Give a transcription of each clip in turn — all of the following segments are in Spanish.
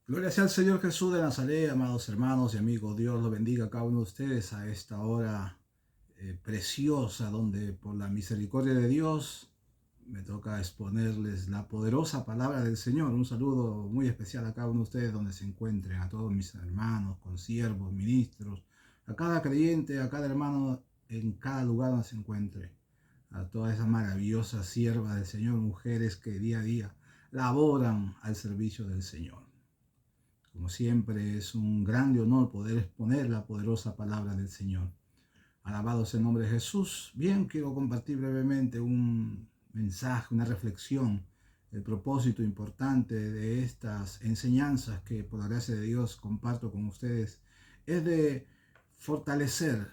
Gloria sea al Señor Jesús de Nazaret, amados hermanos y amigos. Dios los bendiga a cada uno de ustedes a esta hora preciosa, donde por la misericordia de Dios me toca exponerles la poderosa palabra del Señor. Un saludo muy especial a cada uno de ustedes donde se encuentren, a todos mis hermanos, consiervos, ministros, a cada creyente, a cada hermano en cada lugar donde se encuentre, a todas esas maravillosas siervas del Señor, mujeres que día a día laboran al servicio del Señor. Como siempre, es un grande honor poder exponer la poderosa palabra del Señor. Alabado sea el nombre de Jesús. Bien, quiero compartir brevemente un mensaje, una reflexión, el propósito importante de estas enseñanzas que por la gracia de Dios comparto con ustedes es de fortalecer,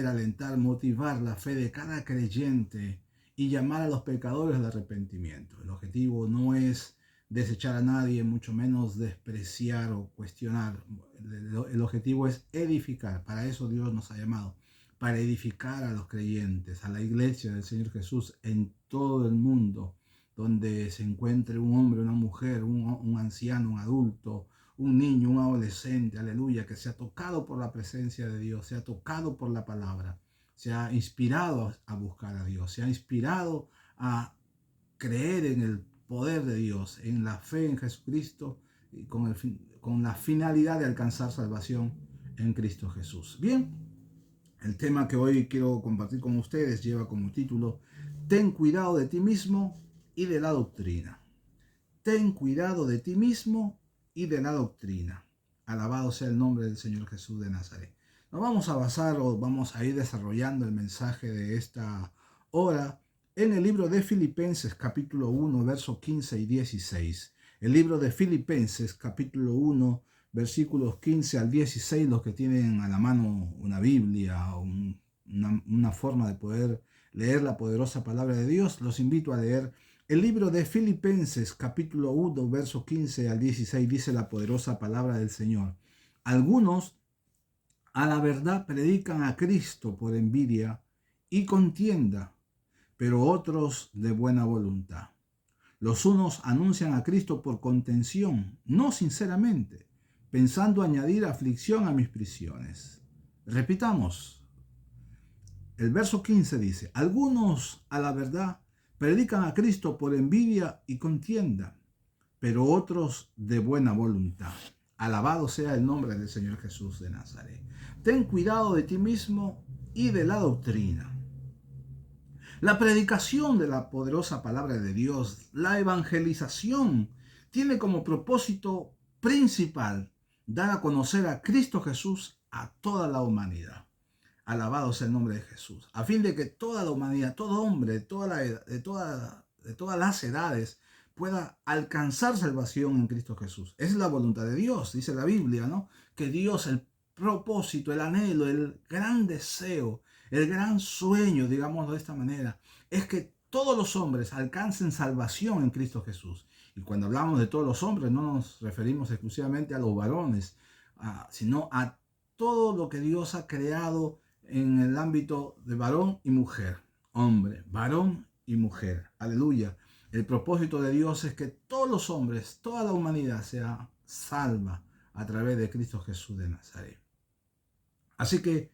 alentar, motivar la fe de cada creyente y llamar a los pecadores al arrepentimiento. El objetivo no es desechar a nadie, mucho menos despreciar o cuestionar. El objetivo es edificar. Para eso Dios nos ha llamado, para edificar a los creyentes, a la iglesia del Señor Jesús en todo el mundo, donde se encuentre un hombre, una mujer, un anciano, un adulto, un niño, un adolescente, aleluya, que sea tocado por la presencia de Dios, sea tocado por la palabra, sea inspirado a buscar a Dios, sea inspirado a creer en el poder de Dios, en la fe en Jesucristo y con la finalidad de alcanzar salvación en Cristo Jesús. Bien, el tema que hoy quiero compartir con ustedes lleva como título: Ten cuidado de ti mismo y de la doctrina. Ten cuidado de ti mismo y de la doctrina. Alabado sea el nombre del Señor Jesús de Nazaret. Nos vamos a basar o vamos a ir desarrollando el mensaje de esta hora en el libro de Filipenses capítulo 1, versos 15 y 16. El libro de Filipenses capítulo 1, versículos 15 al 16, los que tienen a la mano una Biblia o una forma de poder leer la poderosa palabra de Dios, los invito a leer el libro de Filipenses capítulo 1, versos 15 al 16. Dice la poderosa palabra del Señor: algunos a la verdad predican a Cristo por envidia y contienda, pero otros de buena voluntad. Los unos anuncian a Cristo por contención, no sinceramente, pensando añadir aflicción a mis prisiones. Repitamos. El verso 15 dice: algunos a la verdad predican a Cristo por envidia y contienda, pero otros de buena voluntad. Alabado sea el nombre del Señor Jesús de Nazaret. Ten cuidado de ti mismo y de la doctrina. La predicación de la poderosa palabra de Dios, la evangelización, tiene como propósito principal dar a conocer a Cristo Jesús a toda la humanidad. Alabado sea el nombre de Jesús, a fin de que toda la humanidad, todo hombre, de todas las edades, pueda alcanzar salvación en Cristo Jesús. Esa es la voluntad de Dios, dice la Biblia, ¿no? Que Dios, el propósito, el anhelo, el gran deseo, el gran sueño, digámoslo de esta manera, es que todos los hombres alcancen salvación en Cristo Jesús. Y cuando hablamos de todos los hombres, no nos referimos exclusivamente a los varones, sino a todo lo que Dios ha creado en el ámbito de varón y mujer, hombre, varón y mujer. Aleluya. El propósito de Dios es que todos los hombres, toda la humanidad sea salva a través de Cristo Jesús de Nazaret. Así que,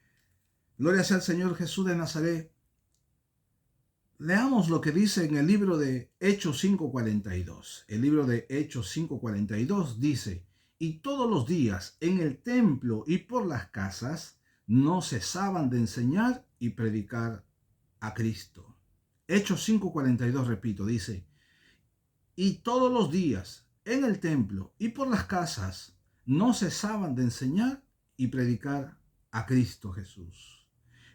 gloria sea al Señor Jesús de Nazaret. Leamos lo que dice en el libro de Hechos 5:42. El libro de Hechos 5:42 dice: y todos los días en el templo y por las casas no cesaban de enseñar y predicar a Cristo. Hechos 5:42, repito, dice: y todos los días en el templo y por las casas no cesaban de enseñar y predicar a Cristo Jesús.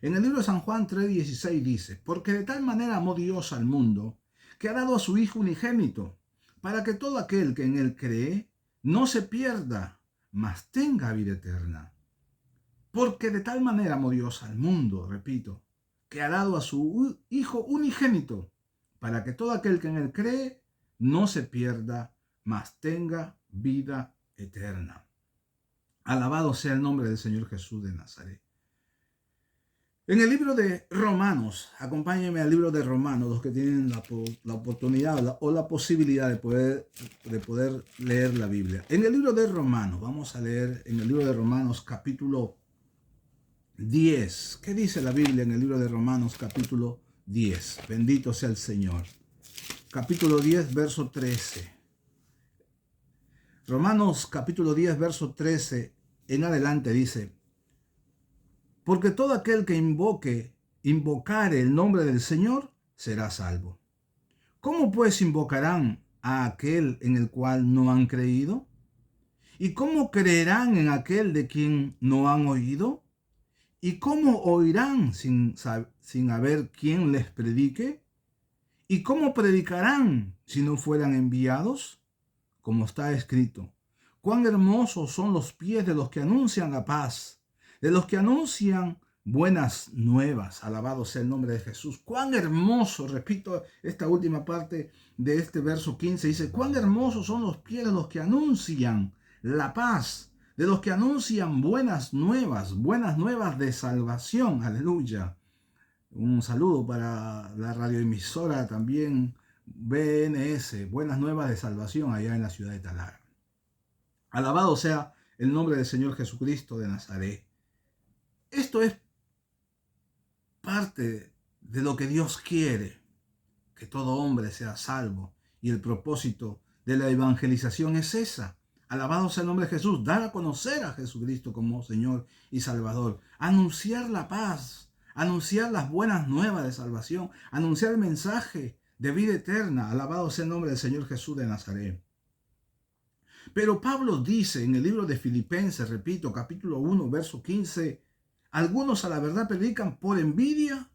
En el libro de San Juan 3:16 dice: porque de tal manera amó Dios al mundo, que ha dado a su Hijo unigénito, para que todo aquel que en él cree no se pierda, mas tenga vida eterna. Porque de tal manera amó Dios al mundo, repito, que ha dado a su Hijo unigénito, para que todo aquel que en él cree no se pierda, mas tenga vida eterna. Alabado sea el nombre del Señor Jesús de Nazaret. En el libro de Romanos, acompáñenme al libro de Romanos, los que tienen la oportunidad o la posibilidad de poder leer la Biblia. En el libro de Romanos, vamos a leer en el libro de Romanos capítulo 10. ¿Qué dice la Biblia en el libro de Romanos capítulo 10? Bendito sea el Señor. Capítulo 10, verso 13. Romanos capítulo 10, verso 13 en adelante dice: porque todo aquel que invocare el nombre del Señor, será salvo. ¿Cómo pues invocarán a aquel en el cual no han creído? ¿Y cómo creerán en aquel de quien no han oído? ¿Y cómo oirán sin haber quien les predique? ¿Y cómo predicarán si no fueran enviados? Como está escrito: cuán hermosos son los pies de los que anuncian la paz, de los que anuncian buenas nuevas. Alabado sea el nombre de Jesús. Cuán hermoso, repito esta última parte de este verso 15, dice: cuán hermosos son los pies de los que anuncian la paz, de los que anuncian buenas nuevas de salvación. Aleluya. Un saludo para la radioemisora también BNS, Buenas Nuevas de Salvación, allá en la ciudad de Talara. Alabado sea el nombre del Señor Jesucristo de Nazaret. Esto es parte de lo que Dios quiere, que todo hombre sea salvo. Y el propósito de la evangelización es esa. Alabado sea el nombre de Jesús, dar a conocer a Jesucristo como Señor y Salvador, anunciar la paz, anunciar las buenas nuevas de salvación, anunciar el mensaje de vida eterna. Alabado sea el nombre del Señor Jesús de Nazaret. Pero Pablo dice en el libro de Filipenses, repito, capítulo 1, verso 15, algunos a la verdad predican por envidia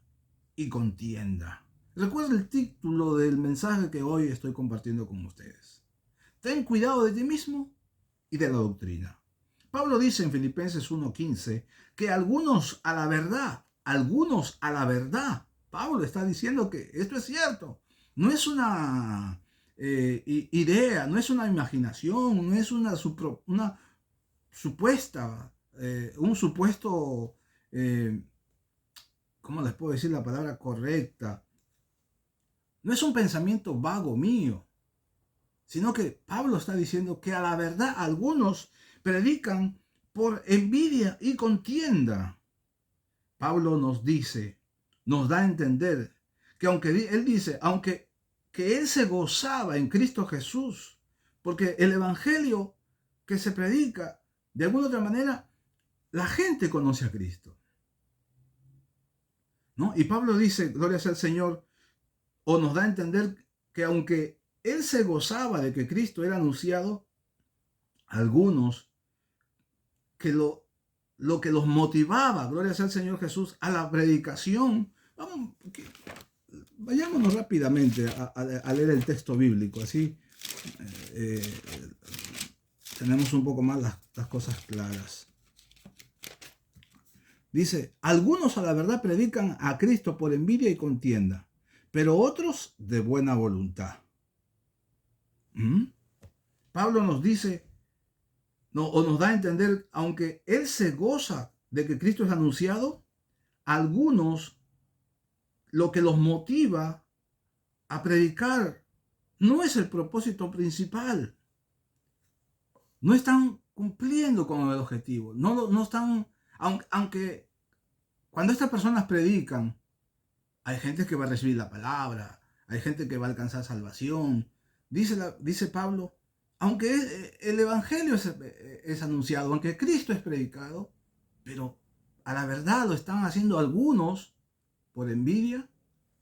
y contienda. Recuerda el título del mensaje que hoy estoy compartiendo con ustedes. Ten cuidado de ti mismo y de la doctrina. Pablo dice en Filipenses 1:15 que algunos a la verdad, Pablo está diciendo que esto es cierto. No es una idea, no es una imaginación, no es un supuesto, ¿cómo les puedo decir la palabra correcta? No es un pensamiento vago mío, sino que Pablo está diciendo que a la verdad algunos predican por envidia y contienda. Pablo nos da a entender que aunque él se gozaba en Cristo Jesús, porque el evangelio que se predica, de alguna otra manera, la gente conoce a Cristo, ¿no? Y Pablo dice, gloria sea al Señor, o nos da a entender que aunque él se gozaba de que Cristo era anunciado, algunos que lo que los motivaba, gloria sea al Señor Jesús, a la predicación. Vayámonos rápidamente a leer el texto bíblico, así tenemos un poco más las cosas claras. Dice, algunos a la verdad predican a Cristo por envidia y contienda, pero otros de buena voluntad. Pablo nos dice, o nos da a entender, aunque él se goza de que Cristo es anunciado, algunos lo que los motiva a predicar no es el propósito principal. No están cumpliendo con el objetivo. No están, aunque cuando estas personas predican, hay gente que va a recibir la palabra, hay gente que va a alcanzar salvación. Dice Pablo, aunque el evangelio es anunciado, aunque Cristo es predicado, pero a la verdad lo están haciendo algunos por envidia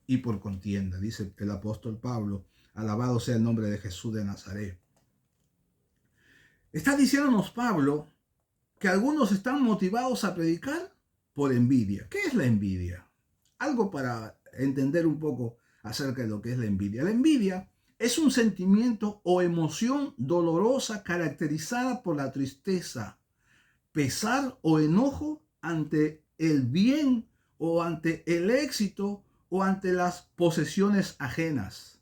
y por contienda, dice el apóstol Pablo. Alabado sea el nombre de Jesús de Nazaret. Está diciéndonos Pablo que algunos están motivados a predicar por envidia. ¿Qué es la envidia? Algo para entender un poco acerca de lo que es la envidia. La envidia es un sentimiento o emoción dolorosa caracterizada por la tristeza, pesar o enojo ante el bien o ante el éxito o ante las posesiones ajenas.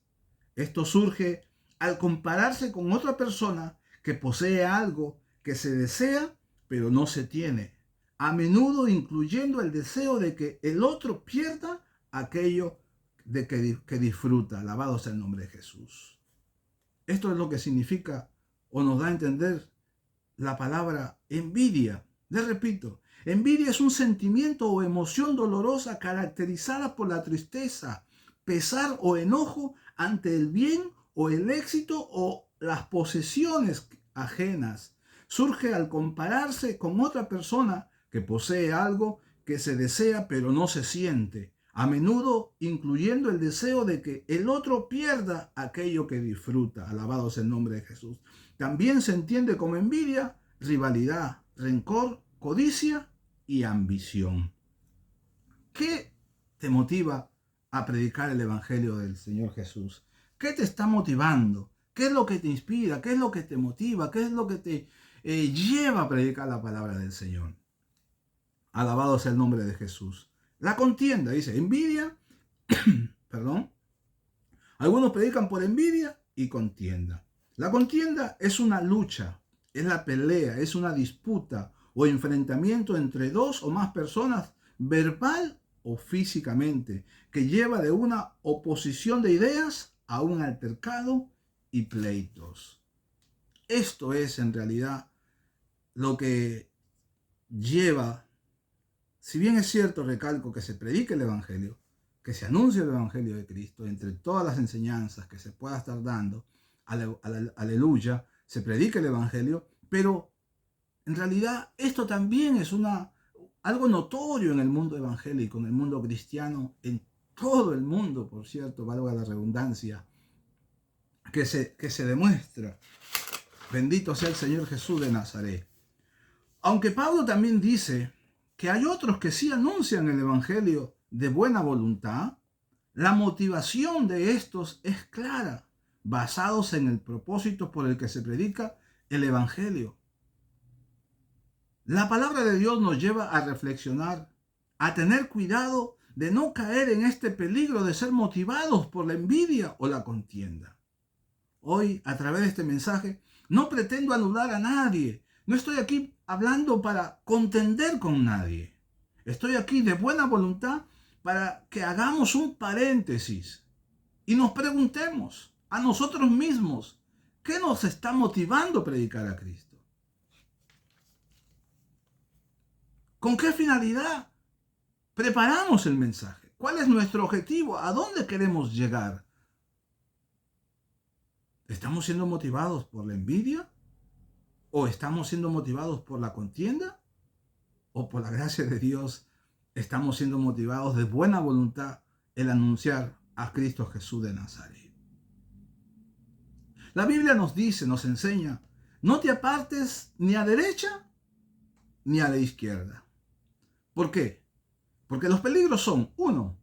Esto surge al compararse con otra persona que posee algo que se desea pero no se tiene, a menudo incluyendo el deseo de que el otro pierda aquello de que disfruta. Alabado sea el nombre de Jesús. Esto es lo que significa o nos da a entender la palabra envidia. Les repito, envidia es un sentimiento o emoción dolorosa caracterizada por la tristeza, pesar o enojo ante el bien o el éxito o las posesiones ajenas. Surge al compararse con otra persona que posee algo que se desea pero no se siente, a menudo incluyendo el deseo de que el otro pierda aquello que disfruta. Alabado sea el nombre de Jesús. También se entiende como envidia, rivalidad, rencor, codicia y ambición. ¿Qué te motiva a predicar el Evangelio del Señor Jesús? ¿Qué te está motivando? ¿Qué es lo que te inspira? ¿Qué es lo que te motiva? ¿Qué es lo que te lleva a predicar la palabra del Señor? Alabado sea el nombre de Jesús. La contienda, dice, envidia, perdón. Algunos predican por envidia y contienda. La contienda es una lucha, es la pelea, es una disputa o enfrentamiento entre dos o más personas, verbal o físicamente, que lleva de una oposición de ideas a un altercado y pleitos. Esto es en realidad lo que lleva, si bien es cierto, recalco, que se predique el Evangelio, que se anuncie el Evangelio de Cristo, entre todas las enseñanzas que se pueda estar dando, aleluya, se predique el Evangelio, pero en realidad esto también es algo notorio en el mundo evangélico, en el mundo cristiano, en todo el mundo, por cierto, valga la redundancia, que se demuestra. Bendito sea el Señor Jesús de Nazaret. Aunque Pablo también dice que hay otros que sí anuncian el Evangelio de buena voluntad, la motivación de estos es clara, basados en el propósito por el que se predica el Evangelio. La palabra de Dios nos lleva a reflexionar, a tener cuidado de no caer en este peligro de ser motivados por la envidia o la contienda. Hoy, a través de este mensaje, no pretendo anular a nadie. No estoy aquí hablando para contender con nadie. Estoy aquí de buena voluntad para que hagamos un paréntesis y nos preguntemos a nosotros mismos, ¿qué nos está motivando a predicar a Cristo? ¿Con qué finalidad preparamos el mensaje? ¿Cuál es nuestro objetivo? ¿A dónde queremos llegar? ¿Estamos siendo motivados por la envidia? ¿O estamos siendo motivados por la contienda? ¿O por la gracia de Dios estamos siendo motivados de buena voluntad el anunciar a Cristo Jesús de Nazaret? La Biblia nos dice, nos enseña, no te apartes ni a derecha ni a la izquierda. ¿Por qué? Porque los peligros son, uno,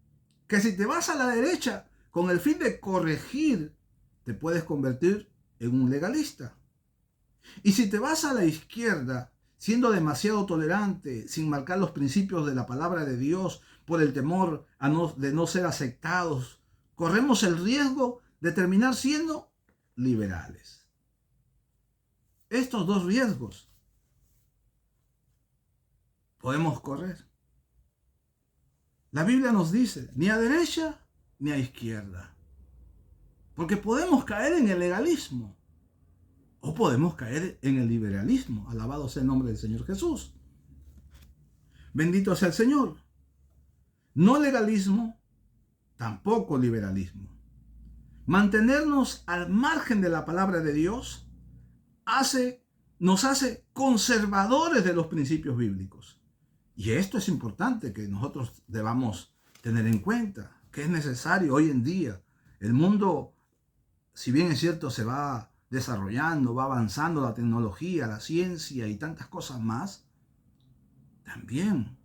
que si te vas a la derecha con el fin de corregir, te puedes convertir en un legalista. Y si te vas a la izquierda, siendo demasiado tolerante, sin marcar los principios de la palabra de Dios, por el temor de no ser aceptados, corremos el riesgo de terminar siendo liberales. Estos dos riesgos podemos correr. La Biblia nos dice, ni a derecha ni a izquierda. Porque podemos caer en el legalismo o podemos caer en el liberalismo. Alabado sea el nombre del Señor Jesús. Bendito sea el Señor. No legalismo, tampoco liberalismo. Mantenernos al margen de la palabra de Dios nos hace conservadores de los principios bíblicos. Y esto es importante que nosotros debamos tener en cuenta, que es necesario hoy en día. El mundo, si bien es cierto, se va desarrollando, va avanzando la tecnología, la ciencia y tantas cosas más, también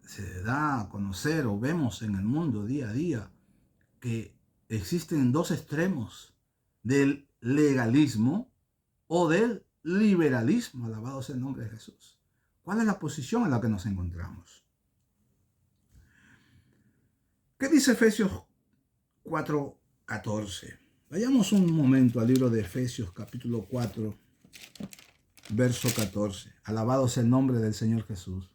se da a conocer o vemos en el mundo día a día que existen dos extremos del legalismo o del liberalismo. Alabado sea el nombre de Jesús. ¿Cuál es la posición en la que nos encontramos? ¿Qué dice Efesios 4:14? Vayamos un momento al libro de Efesios capítulo 4, verso 14. Alabado sea el nombre del Señor Jesús.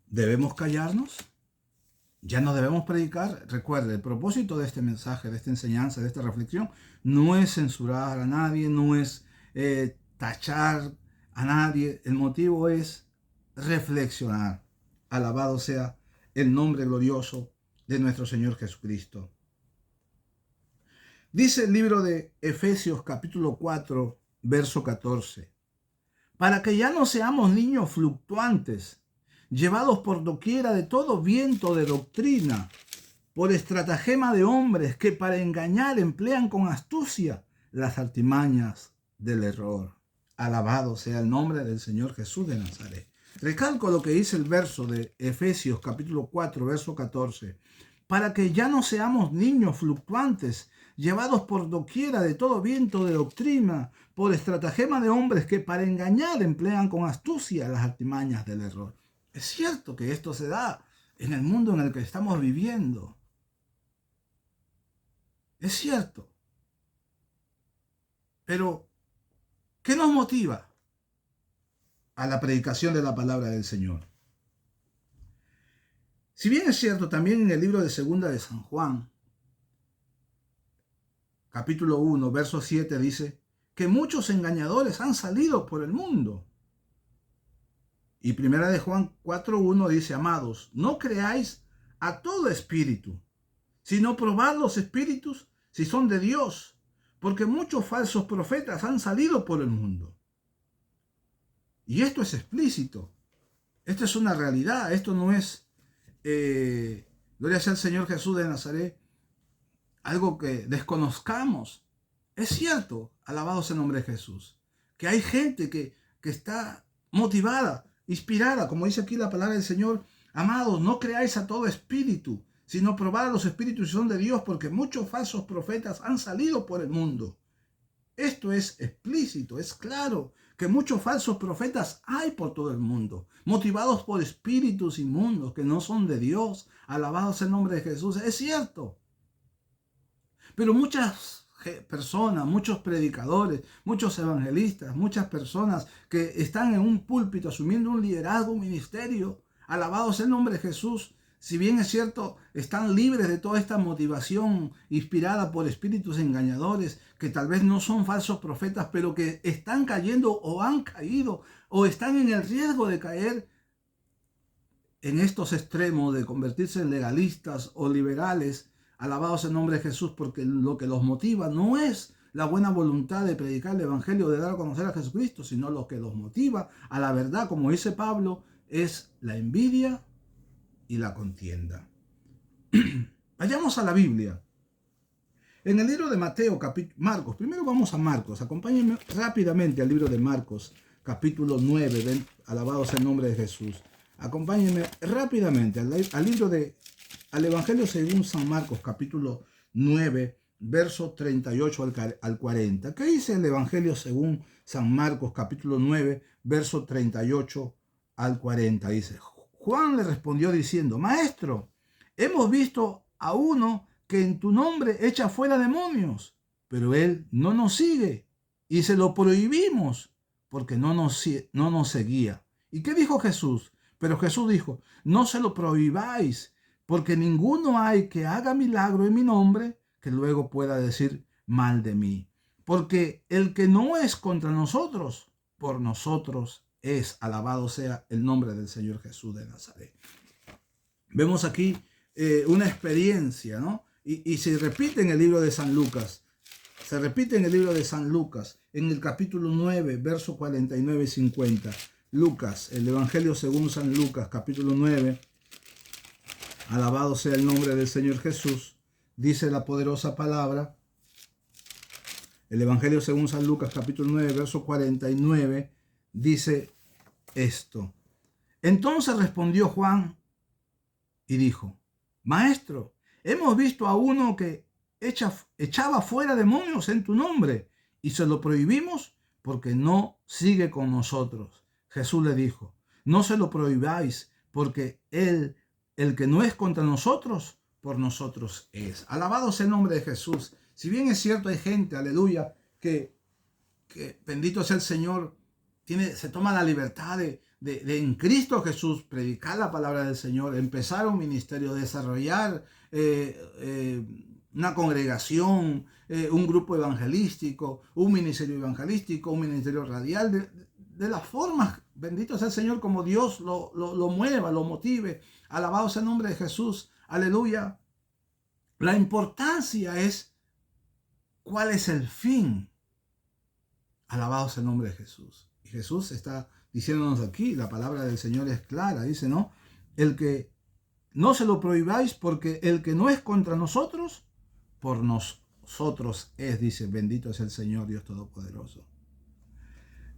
¿Debemos callarnos? ¿Ya no debemos predicar? Recuerde, el propósito de este mensaje, de esta enseñanza, de esta reflexión, no es censurar a nadie, no es tachar a nadie. El motivo es reflexionar. Alabado sea el nombre glorioso de nuestro Señor Jesucristo. Dice el libro de Efesios capítulo 4, verso 14. Para que ya no seamos niños fluctuantes, llevados por doquiera de todo viento de doctrina, por estratagema de hombres que para engañar emplean con astucia las artimañas del error. Alabado sea el nombre del Señor Jesús de Nazaret. Recalco lo que dice el verso de Efesios capítulo 4, verso 14. Para que ya no seamos niños fluctuantes, llevados por doquiera de todo viento de doctrina, por estratagema de hombres que para engañar emplean con astucia las artimañas del error. Es cierto que esto se da en el mundo en el que estamos viviendo. Es cierto. Pero, ¿qué nos motiva a la predicación de la palabra del Señor? Si bien es cierto, también en el libro de Segunda de San Juan, capítulo 1, verso 7, dice que muchos engañadores han salido por el mundo. Y Primera de Juan 4:1 dice, amados, no creáis a todo espíritu, sino probad los espíritus si son de Dios, porque muchos falsos profetas han salido por el mundo. Y esto es explícito, esto es una realidad, esto no es, gloria sea al Señor Jesús de Nazaret, algo que desconozcamos. Es cierto, alabado sea el nombre de Jesús, que hay gente que está motivada, inspirada, como dice aquí la palabra del Señor, amados, no creáis a todo espíritu, sino probad a los espíritus si son de Dios, porque muchos falsos profetas han salido por el mundo. Esto es explícito, es claro, que muchos falsos profetas hay por todo el mundo, motivados por espíritus inmundos que no son de Dios. Alabado sea el nombre de Jesús. Es cierto. Pero muchas personas, muchos predicadores, muchos evangelistas, muchas personas que están en un púlpito asumiendo un liderazgo, un ministerio, alabado sea el nombre de Jesús, si bien es cierto, están libres de toda esta motivación inspirada por espíritus engañadores, que tal vez no son falsos profetas, pero que están cayendo o han caído o están en el riesgo de caer en estos extremos de convertirse en legalistas o liberales. Alabados el nombre de Jesús, porque lo que los motiva no es la buena voluntad de predicar el evangelio, de dar a conocer a Jesucristo, sino lo que los motiva a la verdad, como dice Pablo, es la envidia y la contienda. Vayamos a la Biblia. En el libro de Mateo, Marcos, primero vamos a Marcos, acompáñenme rápidamente al libro de Marcos, capítulo 9, ven, alabado sea el nombre de Jesús. Acompáñenme rápidamente al Evangelio según San Marcos, capítulo 9, verso 38 al 40. ¿Qué dice el Evangelio según San Marcos, capítulo 9, verso 38 al 40? Dice, Juan le respondió diciendo, Maestro, hemos visto a uno que en tu nombre echa fuera demonios, pero él no nos sigue y se lo prohibimos porque no nos seguía. ¿Y qué dijo Jesús? Pero Jesús dijo, no se lo prohibáis, porque ninguno hay que haga milagro en mi nombre que luego pueda decir mal de mí. Porque el que no es contra nosotros, por nosotros es. Alabado sea el nombre del Señor Jesús de Nazaret. Vemos aquí una experiencia, ¿no? Y se repite en el libro de San Lucas. Se repite en el libro de San Lucas, en el capítulo 9, versos 49 y 50. Lucas, el Evangelio según San Lucas, capítulo 9. Alabado sea el nombre del Señor Jesús. Dice la poderosa palabra. El Evangelio según San Lucas, capítulo 9, verso 49, dice esto. Entonces respondió Juan y dijo, Maestro, hemos visto a uno que echaba fuera demonios en tu nombre y se lo prohibimos porque no sigue con nosotros. Jesús le dijo, no se lo prohibáis porque el que no es contra nosotros, por nosotros es. Alabado sea el nombre de Jesús. Si bien es cierto, hay gente, aleluya, que bendito sea el Señor, se toma la libertad de en Cristo Jesús, predicar la palabra del Señor, empezar un ministerio, desarrollar una congregación, un grupo evangelístico, un ministerio evangelístico, un ministerio radial, de las formas, bendito sea el Señor, como Dios lo mueva, lo motive. Alabado sea el nombre de Jesús, aleluya. La importancia es cuál es el fin. Alabado sea el nombre de Jesús. Y Jesús está diciéndonos aquí, la palabra del Señor es clara, dice, ¿no? El que no se lo prohibáis, porque el que no es contra nosotros, por nosotros es, dice, bendito es el Señor Dios Todopoderoso.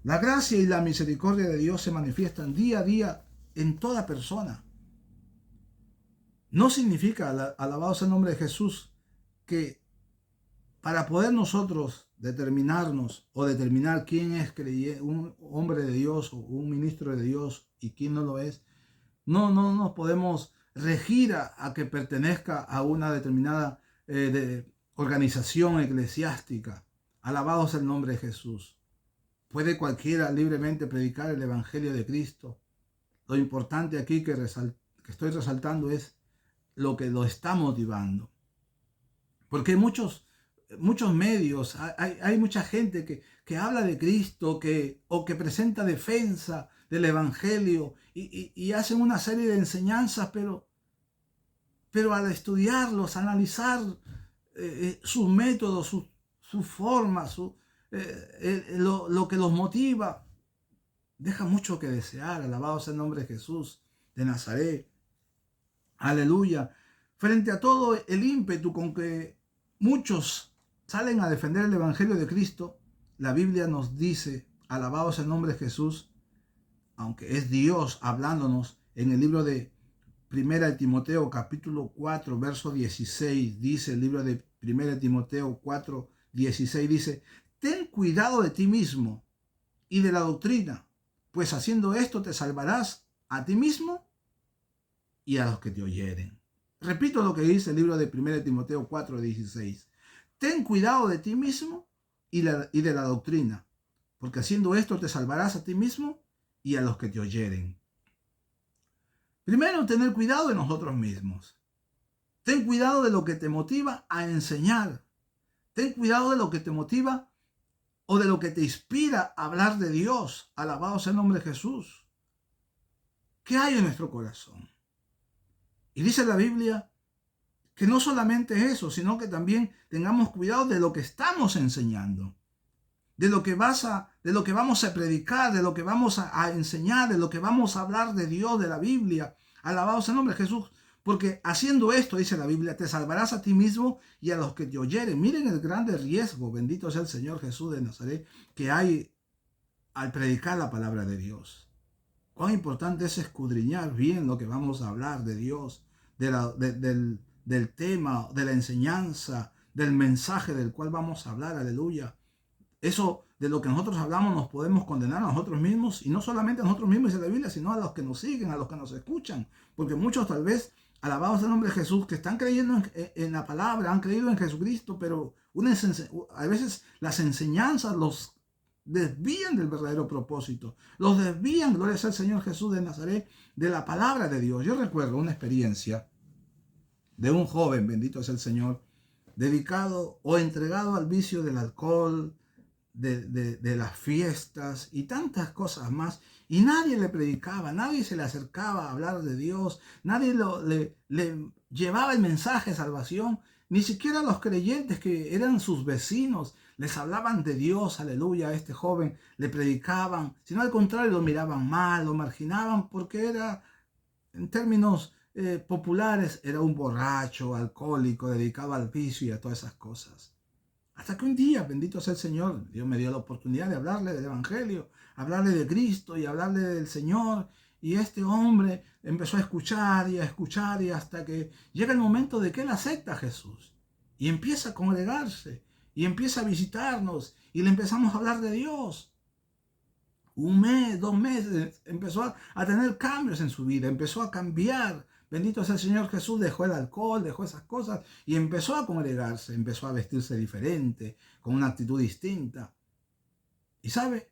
La gracia y la misericordia de Dios se manifiestan día a día en toda persona. No significa, alabado sea el nombre de Jesús, que para poder nosotros determinarnos o determinar quién es un hombre de Dios o un ministro de Dios y quién no lo es, no nos podemos regir a que pertenezca a una determinada organización eclesiástica. Alabado sea el nombre de Jesús. Puede cualquiera libremente predicar el Evangelio de Cristo. Lo importante aquí que estoy resaltando es lo que lo está motivando. Porque muchos medios, hay mucha gente que habla de Cristo o que presenta defensa del Evangelio y hacen una serie de enseñanzas, pero al estudiarlos, analizar sus métodos, su forma, lo que los motiva, deja mucho que desear. Alabado sea el nombre de Jesús de Nazaret. Aleluya. Frente a todo el ímpetu con que muchos salen a defender el Evangelio de Cristo, la Biblia nos dice, alabado sea el nombre de Jesús, aunque es Dios hablándonos en el libro de Primera de Timoteo capítulo 4, verso 16, dice el libro de Primera de Timoteo 4, 16, dice, ten cuidado de ti mismo y de la doctrina, pues haciendo esto te salvarás a ti mismo y a los que te oyeren. Repito lo que dice el libro de 1 Timoteo 4, 16. Ten cuidado de ti mismo y de la doctrina, porque haciendo esto te salvarás a ti mismo y a los que te oyeren. Primero, tener cuidado de nosotros mismos. Ten cuidado de lo que te motiva a enseñar. Ten cuidado de lo que te motiva o de lo que te inspira a hablar de Dios. Alabado sea el nombre de Jesús. ¿Qué hay en nuestro corazón? Y dice la Biblia que no solamente eso, sino que también tengamos cuidado de lo que estamos enseñando, de lo que vamos a predicar, de lo que vamos a enseñar, de lo que vamos a hablar de Dios, de la Biblia. Alabado sea el nombre de Jesús, porque haciendo esto, dice la Biblia, te salvarás a ti mismo y a los que te oyeren. Miren el grande riesgo, bendito sea el Señor Jesús de Nazaret, que hay al predicar la palabra de Dios. Cuán importante es escudriñar bien lo que vamos a hablar de Dios, del tema, de la enseñanza, del mensaje del cual vamos a hablar, aleluya. Eso de lo que nosotros hablamos nos podemos condenar a nosotros mismos, y no solamente a nosotros mismos, dice la Biblia, sino a los que nos siguen, a los que nos escuchan, porque muchos tal vez, alabados el nombre de Jesús, que están creyendo en la palabra, han creído en Jesucristo, pero a veces las enseñanzas los desvían del verdadero propósito, los desvían, gloria sea al Señor Jesús de Nazaret, de la palabra de Dios. Yo recuerdo una experiencia de un joven, bendito sea el Señor, dedicado o entregado al vicio del alcohol, de las fiestas y tantas cosas más, y nadie le predicaba, nadie se le acercaba a hablar de Dios, nadie le llevaba el mensaje de salvación, ni siquiera los creyentes que eran sus vecinos les hablaban de Dios, aleluya, a este joven, le predicaban, sino al contrario lo miraban mal, lo marginaban, porque era, en términos populares, era un borracho, alcohólico, dedicado al vicio y a todas esas cosas. Hasta que un día, bendito sea el Señor, Dios me dio la oportunidad de hablarle del Evangelio, hablarle de Cristo y hablarle del Señor. Y este hombre empezó a escuchar y hasta que llega el momento de que él acepta a Jesús. Y empieza a congregarse y empieza a visitarnos y le empezamos a hablar de Dios. Un mes, 2 meses, empezó a tener cambios en su vida, empezó a cambiar. Bendito sea el Señor Jesús, dejó el alcohol, dejó esas cosas y empezó a congregarse, empezó a vestirse diferente, con una actitud distinta. Y sabe,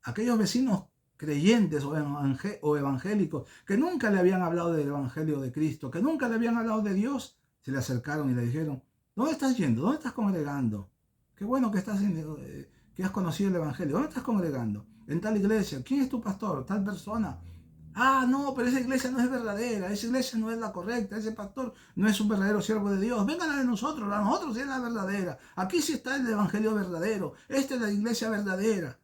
aquellos vecinos creyentes o evangélicos que nunca le habían hablado del Evangelio de Cristo, que nunca le habían hablado de Dios, se le acercaron y le dijeron: ¿dónde estás yendo? ¿Dónde estás congregando? Qué bueno que que has conocido el Evangelio. ¿Dónde estás congregando? En tal iglesia. ¿Quién es tu pastor? Tal persona. Ah, no, pero esa iglesia no es verdadera, esa iglesia no es la correcta, ese pastor no es un verdadero siervo de Dios. Vengan a nosotros sí es la verdadera. Aquí sí está el Evangelio verdadero. Esta es la iglesia verdadera.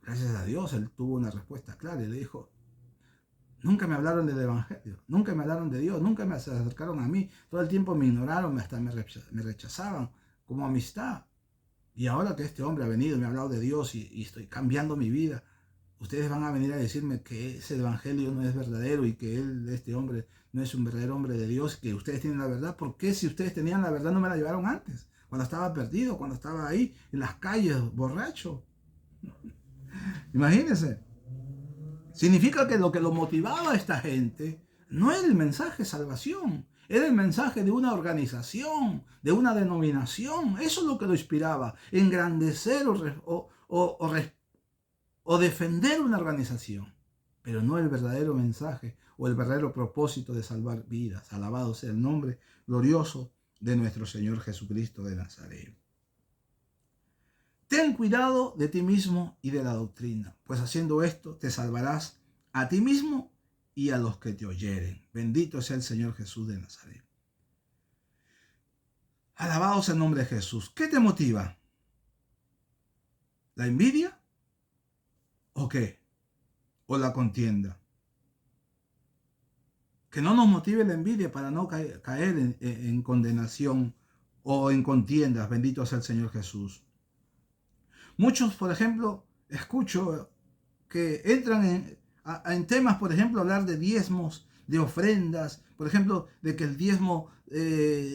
Gracias a Dios, él tuvo una respuesta clara y le dijo: nunca me hablaron del Evangelio, nunca me hablaron de Dios, nunca me acercaron a mí. Todo el tiempo me ignoraron, hasta me rechazaban como amistad. Y ahora que este hombre ha venido y me ha hablado de Dios y estoy cambiando mi vida, ustedes van a venir a decirme que ese evangelio no es verdadero y que este hombre no es un verdadero hombre de Dios, que ustedes tienen la verdad. ¿Por qué, si ustedes tenían la verdad, no me la llevaron antes? Cuando estaba perdido, cuando estaba ahí en las calles, borracho. Imagínense. Significa que lo motivaba a esta gente no era el mensaje de salvación, era el mensaje de una organización, de una denominación. Eso es lo que lo inspiraba, engrandecer o defender una organización, pero no el verdadero mensaje o el verdadero propósito de salvar vidas. Alabado sea el nombre glorioso de nuestro Señor Jesucristo de Nazaret. Ten cuidado de ti mismo y de la doctrina, pues haciendo esto te salvarás a ti mismo y a los que te oyeren. Bendito sea el Señor Jesús de Nazaret. Alabado sea el nombre de Jesús. ¿Qué te motiva? ¿La envidia? ¿O qué? ¿O la contienda? Que no nos motive la envidia para no caer en condenación o en contiendas. Bendito sea el Señor Jesús. Muchos, por ejemplo, escucho que entran en temas, por ejemplo, hablar de diezmos, de ofrendas, por ejemplo, de que el diezmo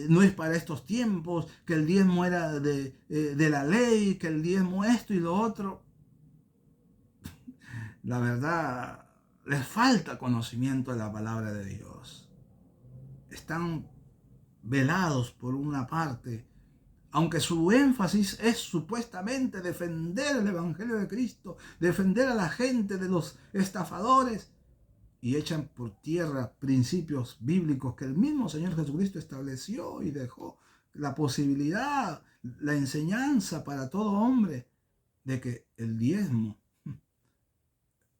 no es para estos tiempos, que el diezmo era de la ley, que el diezmo esto y lo otro. La verdad, les falta conocimiento de la palabra de Dios. Están velados por una parte, aunque su énfasis es supuestamente defender el Evangelio de Cristo, defender a la gente de los estafadores, y echan por tierra principios bíblicos que el mismo Señor Jesucristo estableció y dejó la posibilidad, la enseñanza para todo hombre de que el diezmo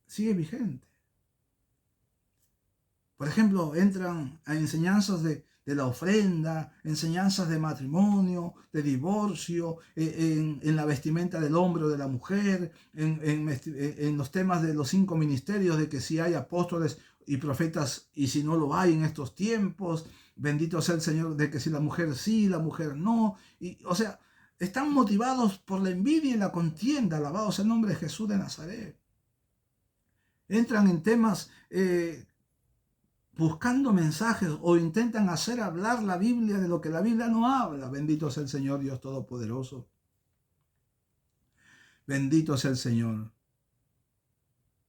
sigue vigente. Por ejemplo, entran a enseñanzas de la ofrenda, enseñanzas de matrimonio, de divorcio, en la vestimenta del hombre o de la mujer, en los temas de los 5 ministerios, de que si hay apóstoles y profetas y si no lo hay en estos tiempos. Bendito sea el Señor, de que si la mujer sí, la mujer no. O sea, están motivados por la envidia y la contienda. Alabado sea el nombre de Jesús de Nazaret. Entran en temas buscando mensajes o intentan hacer hablar la Biblia de lo que la Biblia no habla. Bendito sea el Señor Dios Todopoderoso. Bendito sea el Señor.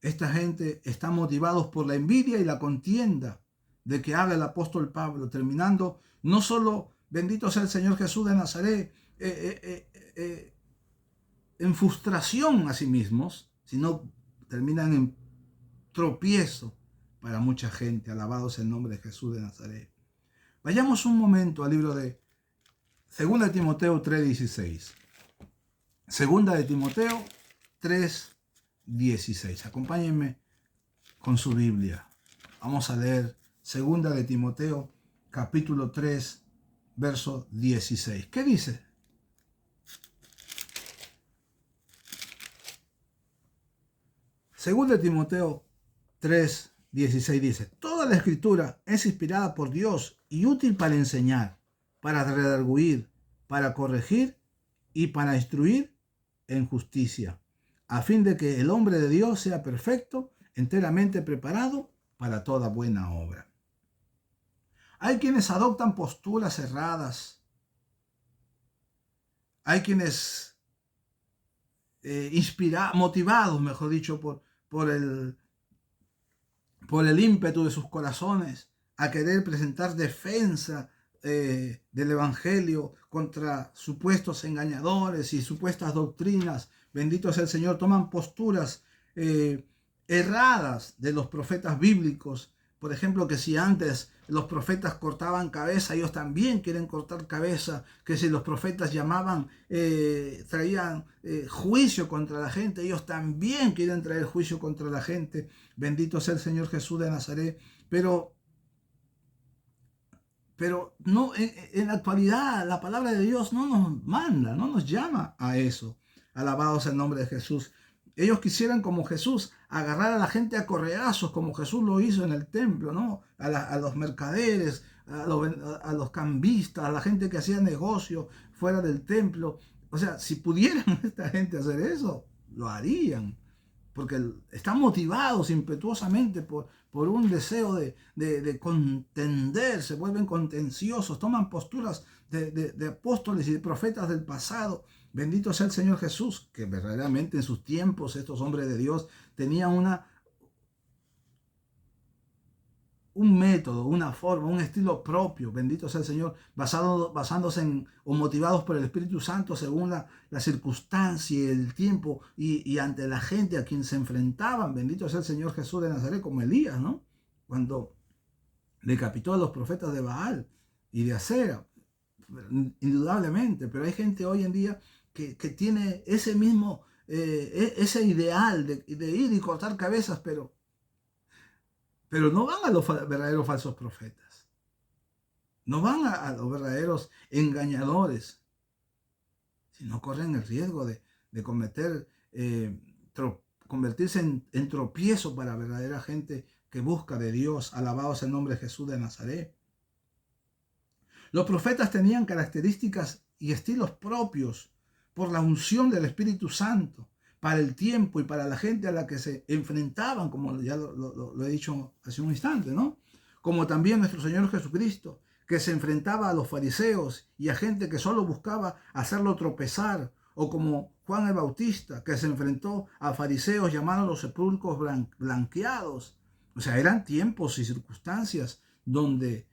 Esta gente está motivados por la envidia y la contienda de que habla el apóstol Pablo, terminando no solo, bendito sea el Señor Jesús de Nazaret, en frustración a sí mismos, sino terminan en tropiezo para mucha gente. Alabado sea el nombre de Jesús de Nazaret. Vayamos un momento al libro de 2 de Timoteo 3:16. 2 de Timoteo 3:16. Acompáñenme con su Biblia. Vamos a leer 2 de Timoteo capítulo 3, verso 16. ¿Qué dice? Según de Timoteo 3:16 dice: toda la escritura es inspirada por Dios y útil para enseñar, para redarguir, para corregir y para instruir en justicia, a fin de que el hombre de Dios sea perfecto, enteramente preparado para toda buena obra. Hay quienes adoptan posturas cerradas. Hay quienes motivados, mejor dicho, por el ímpetu de sus corazones, a querer presentar defensa del Evangelio contra supuestos engañadores y supuestas doctrinas bendito sea el Señor, toman posturas erradas de los profetas bíblicos. Por ejemplo, que si antes los profetas cortaban cabeza, ellos también quieren cortar cabeza. Que si los profetas llamaban, traían juicio contra la gente, ellos también quieren traer juicio contra la gente. Bendito sea el Señor Jesús de Nazaret. Pero no, en la actualidad la palabra de Dios no nos manda, no nos llama a eso. Alabado sea el nombre de Jesús. Ellos quisieran, como Jesús, agarrar a la gente a correazos, como Jesús lo hizo en el templo, ¿no? A los mercaderes, a los cambistas, a la gente que hacía negocio fuera del templo. O sea, si pudieran esta gente hacer eso, lo harían, porque están motivados impetuosamente por un deseo de contender, se vuelven contenciosos, toman posturas de apóstoles y de profetas del pasado. Bendito sea el Señor Jesús, que verdaderamente en sus tiempos estos hombres de Dios tenían un método, una forma, un estilo propio, bendito sea el Señor, basándose en o motivados por el Espíritu Santo según la circunstancia y el tiempo y ante la gente a quien se enfrentaban. Bendito sea el Señor Jesús de Nazaret, como Elías, ¿no? Cuando decapitó a los profetas de Baal y de Acera, indudablemente, pero hay gente hoy en día que tiene ese mismo, ese ideal de ir y cortar cabezas, pero no van a los verdaderos falsos profetas. No van a los verdaderos engañadores, sino corren el riesgo de convertirse en tropiezo para verdadera gente que busca de Dios. Alabado sea el nombre de Jesús de Nazaret. Los profetas tenían características y estilos propios por la unción del Espíritu Santo para el tiempo y para la gente a la que se enfrentaban, como ya lo he dicho hace un instante, ¿no? Como también nuestro Señor Jesucristo, que se enfrentaba a los fariseos y a gente que solo buscaba hacerlo tropezar, o como Juan el Bautista, que se enfrentó a fariseos llamados los sepulcros blanqueados. O sea, eran tiempos y circunstancias donde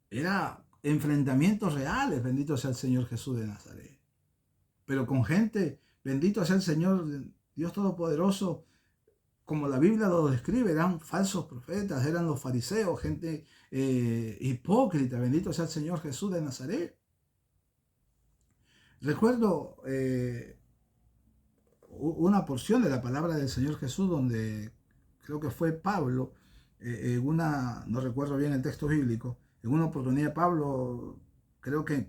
era enfrentamientos reales, bendito sea el Señor Jesús de Nazaret. Pero con gente, bendito sea el Señor Dios Todopoderoso, como la Biblia lo describe, eran falsos profetas, eran los fariseos, gente hipócrita, bendito sea el Señor Jesús de Nazaret. Recuerdo una porción de la palabra del Señor Jesús donde creo que fue Pablo, no recuerdo bien el texto bíblico, en una oportunidad Pablo creo que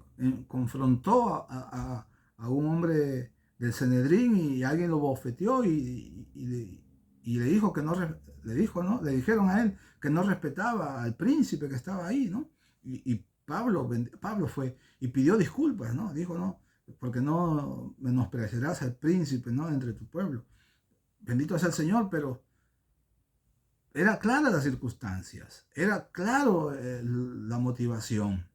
confrontó a un hombre del Sanedrín y alguien lo bofeteó y le dijo que no, le dijeron a él que no respetaba al príncipe que estaba ahí, ¿no? Y Pablo fue y pidió disculpas, ¿no? Dijo, no, porque no menospreciarás al príncipe, ¿no? Entre tu pueblo. Bendito sea el Señor, pero era clara las circunstancias, era claro la motivación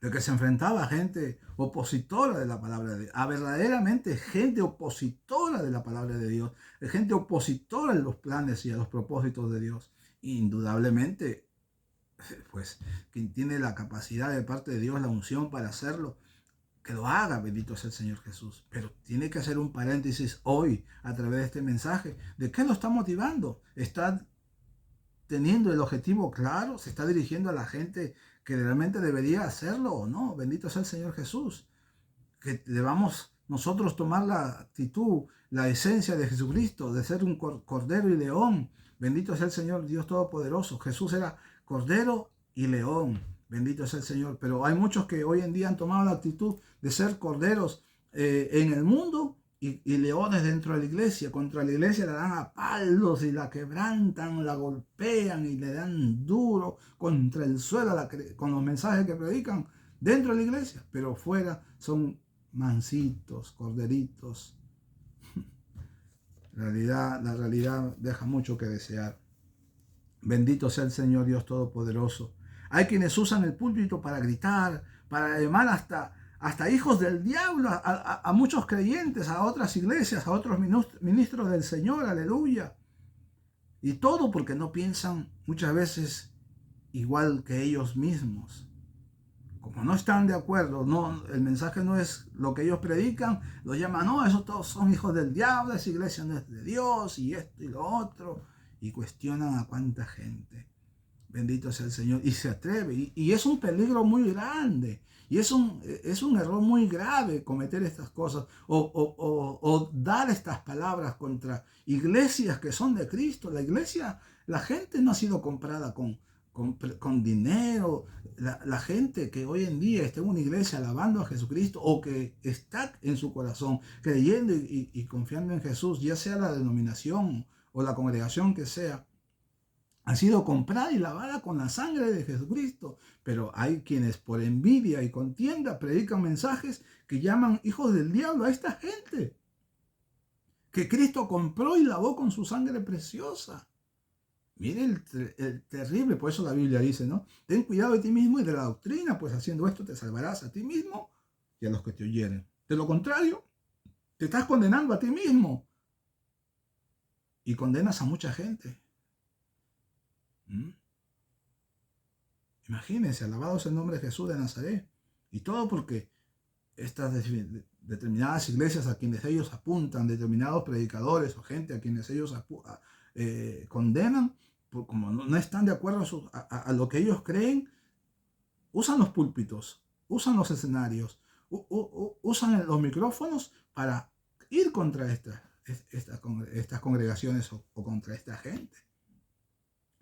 de que se enfrentaba a gente opositora de la palabra de Dios, a verdaderamente gente opositora de la palabra de Dios, gente opositora a los planes y a los propósitos de Dios. Indudablemente, pues quien tiene la capacidad de parte de Dios, la unción para hacerlo, que lo haga, bendito sea el Señor Jesús. Pero tiene que hacer un paréntesis hoy a través de este mensaje. ¿De qué lo está motivando? ¿Está teniendo el objetivo claro? ¿Se está dirigiendo a la gente que realmente debería hacerlo o no? Bendito sea el Señor Jesús. Que debamos nosotros tomar la actitud, la esencia de Jesucristo, de ser un cordero y león. Bendito sea el Señor Dios Todopoderoso. Jesús era cordero y león. Bendito sea el Señor. Pero hay muchos que hoy en día han tomado la actitud de ser corderos en el mundo y leones dentro de la iglesia. Contra la iglesia la dan a palos y la quebrantan, la golpean y le dan duro contra el suelo con los mensajes que predican dentro de la iglesia. Pero fuera son mansitos, corderitos. La realidad deja mucho que desear. Bendito sea el Señor Dios Todopoderoso. Hay quienes usan el púlpito para gritar, para llamar hasta hijos del diablo a muchos creyentes, a otras iglesias, a otros ministros del Señor, aleluya. Y todo porque no piensan muchas veces igual que ellos mismos. como no están de acuerdo, no, el mensaje no es lo que ellos predican, los llaman, no, esos todos son hijos del diablo, esa iglesia no es de Dios, y esto y lo otro, y cuestionan a cuánta gente. Bendito sea el Señor, y se atreve, y es un peligro muy grande, y es un error muy grave cometer estas cosas, o dar estas palabras contra iglesias que son de Cristo. La iglesia, la gente no ha sido comprada con dinero. La gente que hoy en día está en una iglesia alabando a Jesucristo, o que está en su corazón creyendo y confiando en Jesús, ya sea la denominación o la congregación que sea, ha sido comprada y lavada con la sangre de Jesucristo. Pero hay quienes por envidia y contienda predican mensajes que llaman hijos del diablo a esta gente que Cristo compró y lavó con su sangre preciosa. Mire el terrible, por eso la Biblia dice, ¿no? Ten cuidado de ti mismo y de la doctrina, pues haciendo esto te salvarás a ti mismo y a los que te oyeren. De lo contrario, te estás condenando a ti mismo y condenas a mucha gente. Imagínense, alabado sea el nombre de Jesús de Nazaret. Y todo porque estas determinadas iglesias a quienes ellos apuntan, determinados predicadores o gente a quienes ellos condenan, como no están de acuerdo a lo que ellos creen, usan los púlpitos, usan los escenarios, usan los micrófonos para ir contra estas congregaciones o contra esta gente.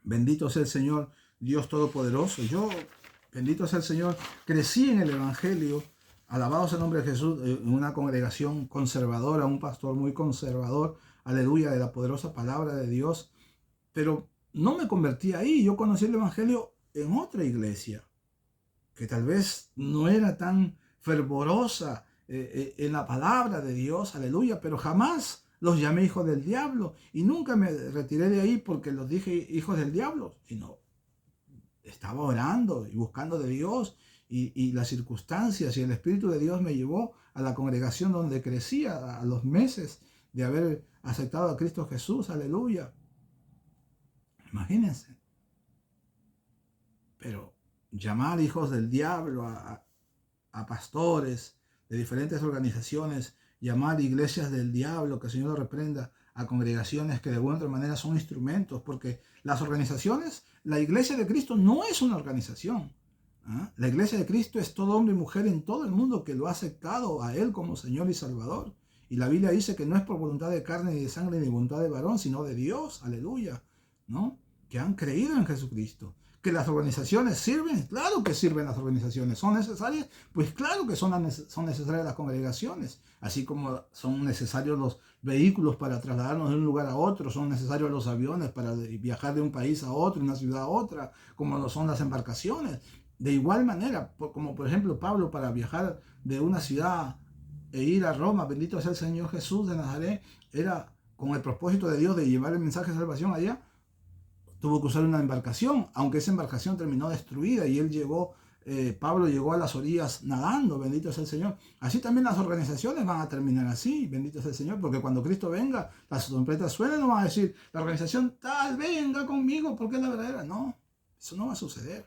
Bendito sea el Señor, Dios Todopoderoso. Yo, bendito sea el Señor, crecí en el Evangelio, alabado sea el nombre de Jesús, en una congregación conservadora, un pastor muy conservador, aleluya, de la poderosa palabra de Dios. Pero no me convertí ahí, yo conocí el Evangelio en otra iglesia, que tal vez no era tan fervorosa en la palabra de Dios, aleluya, pero jamás los llamé hijos del diablo, y nunca me retiré de ahí porque los dije hijos del diablo, sino estaba orando y buscando de Dios, y las circunstancias y el Espíritu de Dios me llevó a la congregación donde crecí a los meses de haber aceptado a Cristo Jesús, aleluya. Imagínense. Pero llamar hijos del diablo a pastores de diferentes organizaciones, llamar iglesias del diablo, que el Señor lo reprenda, a congregaciones que de alguna otra manera son instrumentos, porque las organizaciones, la iglesia de Cristo no es una organización. La iglesia de Cristo es todo hombre y mujer en todo el mundo que lo ha aceptado a Él como Señor y Salvador. Y la Biblia dice que no es por voluntad de carne ni de sangre ni voluntad de varón, sino de Dios, aleluya, ¿no? Que han creído en Jesucristo. ¿Que las organizaciones sirven? Claro que sirven las organizaciones. ¿Son necesarias? Pues claro que son necesarias las congregaciones. Así como son necesarios los vehículos para trasladarnos de un lugar a otro, son necesarios los aviones para viajar de un país a otro, de una ciudad a otra, como lo son las embarcaciones. De igual manera, como por ejemplo Pablo, para viajar de una ciudad e ir a Roma, bendito sea el Señor Jesús de Nazaret, era con el propósito de Dios de llevar el mensaje de salvación allá. Tuvo que usar una embarcación, aunque esa embarcación terminó destruida y Pablo llegó a las orillas nadando, bendito sea el Señor. Así también las organizaciones van a terminar así, bendito sea el Señor, porque cuando Cristo venga, las trompetas suenan, no van a decir, la organización tal, venga conmigo, porque es la verdadera. No, eso no va a suceder.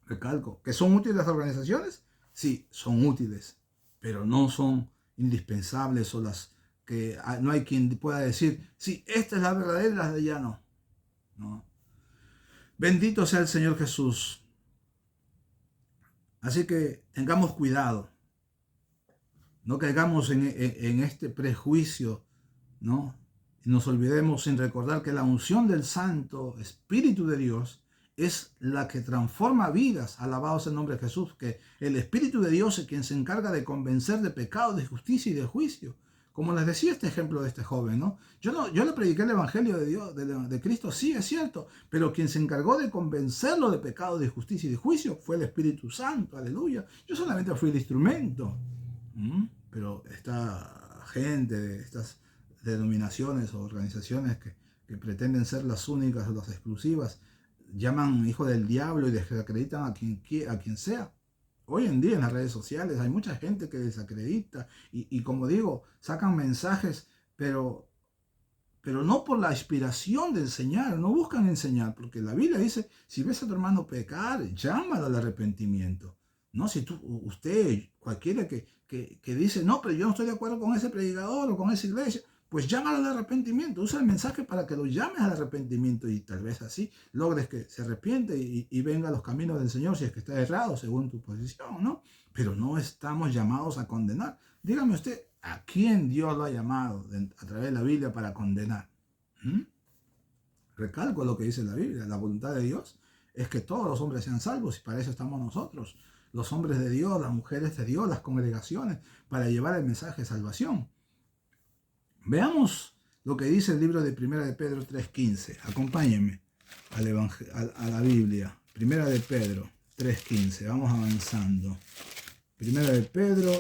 Recalco, ¿que son útiles las organizaciones? Sí, son útiles, pero no son indispensables, o las que no hay quien pueda decir, sí, esta es la verdadera y las de allá no. ¿No? Bendito sea el Señor Jesús. Así que tengamos cuidado, no caigamos en este prejuicio, ¿no? Y nos olvidemos sin recordar que la unción del Santo Espíritu de Dios es la que transforma vidas. Alabado sea el nombre de Jesús, que el Espíritu de Dios es quien se encarga de convencer de pecado, de justicia y de juicio. Como les decía este ejemplo de este joven, ¿no? Yo le prediqué el Evangelio de Dios, de Cristo, sí, es cierto, pero quien se encargó de convencerlo de pecado, de justicia y de juicio fue el Espíritu Santo, aleluya. Yo solamente fui el instrumento. Pero esta gente de estas denominaciones o organizaciones que pretenden ser las únicas o las exclusivas, llaman hijo del diablo y desacreditan a quien sea. Hoy en día en las redes sociales hay mucha gente que desacredita y como digo, sacan mensajes, pero no por la inspiración de enseñar, no buscan enseñar, porque la Biblia dice, si ves a tu hermano pecar, llámalo al arrepentimiento. ¿no? Si usted, cualquiera que dice, no, pero yo no estoy de acuerdo con ese predicador o con esa iglesia, pues llámalo al arrepentimiento, usa el mensaje para que lo llames al arrepentimiento y tal vez así logres que se arrepiente y venga a los caminos del Señor si es que está errado según tu posición, ¿no? Pero no estamos llamados a condenar. Dígame usted, ¿a quién Dios lo ha llamado a través de la Biblia para condenar? ¿Mm? Recalco lo que dice la Biblia, la voluntad de Dios es que todos los hombres sean salvos y para eso estamos nosotros, los hombres de Dios, las mujeres de Dios, las congregaciones, para llevar el mensaje de salvación. Veamos lo que dice el libro de Primera de Pedro 3.15. Acompáñenme a la Biblia. Primera de Pedro 3.15. Vamos avanzando. Primera de Pedro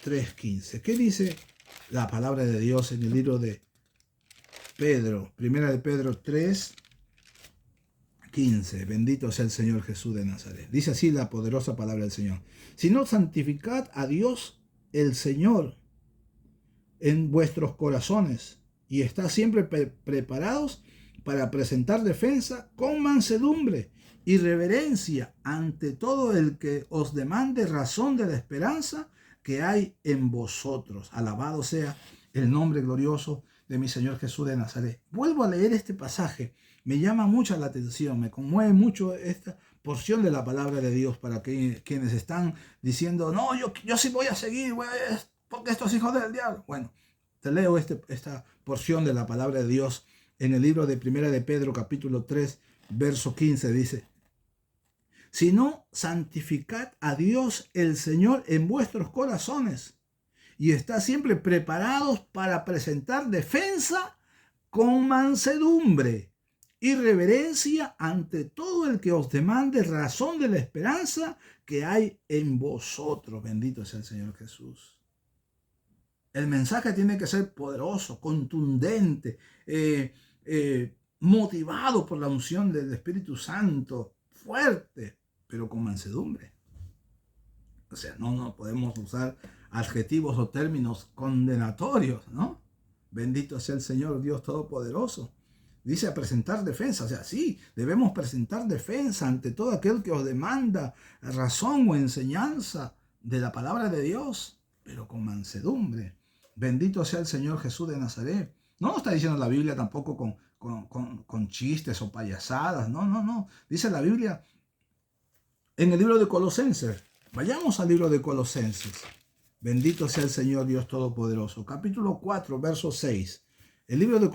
3.15. ¿Qué dice la palabra de Dios en el libro de Pedro? Primera de Pedro 3.15. Bendito sea el Señor Jesús de Nazaret. Dice así la poderosa palabra del Señor. Sino santificad a Dios el Señor en vuestros corazones y está siempre preparados para presentar defensa con mansedumbre y reverencia ante todo el que os demande razón de la esperanza que hay en vosotros. Alabado sea el nombre glorioso de mi Señor Jesús de Nazaret. Vuelvo a leer este pasaje, me llama mucho la atención, me conmueve mucho esta porción de la palabra de Dios para quienes están diciendo, no, yo sí voy a seguir, porque estos hijos del diablo. Bueno, te leo esta porción de la palabra de Dios en el libro de Primera de Pedro, capítulo 3, verso 15, dice, sino santificad a Dios el Señor en vuestros corazones y está siempre preparados para presentar defensa con mansedumbre y reverencia ante todo el que os demande razón de la esperanza que hay en vosotros. Bendito sea el Señor Jesús. El mensaje tiene que ser poderoso, contundente, motivado por la unción del Espíritu Santo, fuerte, pero con mansedumbre. O sea, no podemos usar adjetivos o términos condenatorios, ¿no? Bendito sea el Señor Dios Todopoderoso. Dice a presentar defensa, o sea, sí, debemos presentar defensa ante todo aquel que os demanda razón o enseñanza de la palabra de Dios, pero con mansedumbre. Bendito sea el Señor Jesús de Nazaret. No está diciendo la Biblia tampoco con chistes o payasadas, no. Dice la Biblia en el libro de Colosenses. Vayamos al libro de Colosenses. Bendito sea el Señor Dios Todopoderoso. Capítulo 4, verso 6. El libro de